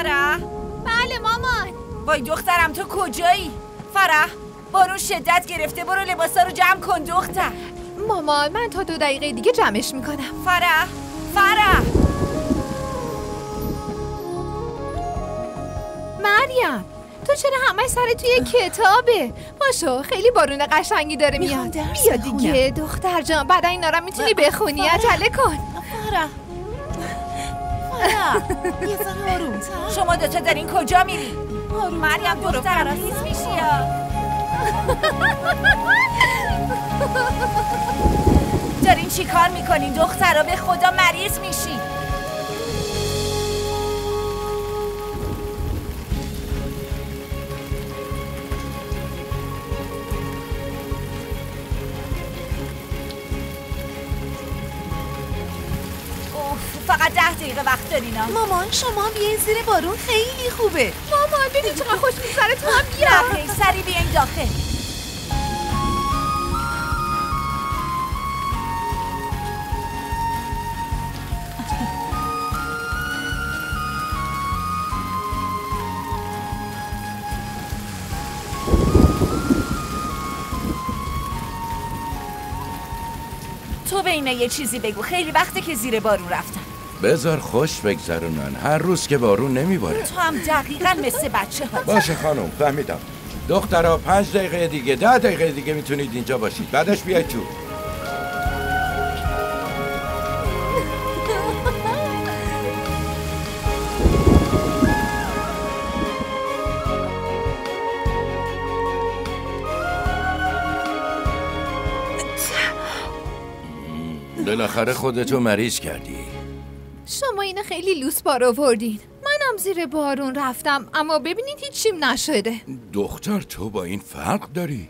فرح؟ بله مامان. وای دخترم تو کجایی؟ فرح بارون شدت گرفته، برو لباسا رو جمع کن دختر. مامان من تا 2 دقیقه دیگه جمعش میکنم. فرح مریم تو چرا همه سر توی کتابه؟ باشو خیلی بارون قشنگی داره میاد. بیا دیگه دختر جان، بعد اینا رو میتونی بخونی. عجله کن. فرح یه ذره آروم‌تر. شما دوتا دارین کجا میری؟ مریم دخترم ریز میشی یا دارین چی کار میکنین دخترا؟ به خدا مریض میشی. فقط 10 دقیقه وقت دارین. مامان شما بیاین زیر بارون، خیلی خوبه. مامان ببین چقدر خوش میگذره. تو هم بیا. نه سری بیاین داخل. تو به اینا یه چیزی بگو، خیلی وقته که زیر بارون رفتن. بذار خوش بگذرونن، هر روز که بارون نمیباره. تو هم دقیقاً مثل بچه ها. باشه خانم فهمیدم. دخترها 5 دقیقه دیگه 10 دقیقه دیگه میتونید اینجا باشید، بعدش بیاید تو. بالاخره خودتو مریض کردی. شما اینو خیلی لوس بار آوردین. منم زیر بارون رفتم اما ببینید هیچیم نشده. دختر تو با این فرق داری؟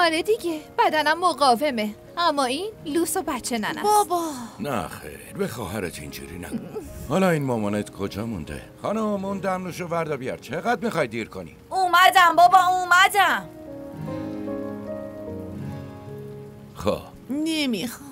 آره دیگه بدنم مقاومه، اما این لوس و بچه ننست. بابا نه خیر، به خواهرت اینجوری نگو. حالا این مامانت کجا مونده؟ خانم اون دمنوشو وردا بیار، چقدر میخوای دیر کنی؟ اومدم بابا اومدم. خب نمیخوام.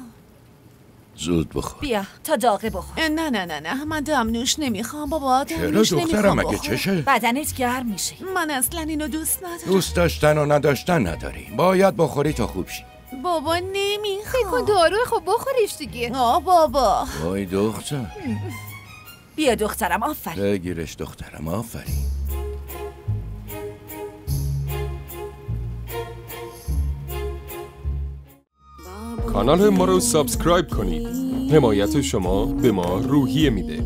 زود بخور. بیا تا داغه بخور. نه من دمنوش نمیخوام بابا. چرا دمنوش دخترم نمیخوام مگه چشه؟ بدنت گرم میشه. من اصلا اینو دوست ندارم. دوست داشتن و نداشتن نداری، باید بخوری تا خوب شی. بابا فکر نمیخوام. کن داروی خب بخوریش دیگه. بابا وای دختر. بیا دخترم آفرین. بگیرش دخترم آفرین. کانال ما رو سابسکرایب کنید. حمایت شما به ما روحیه میده.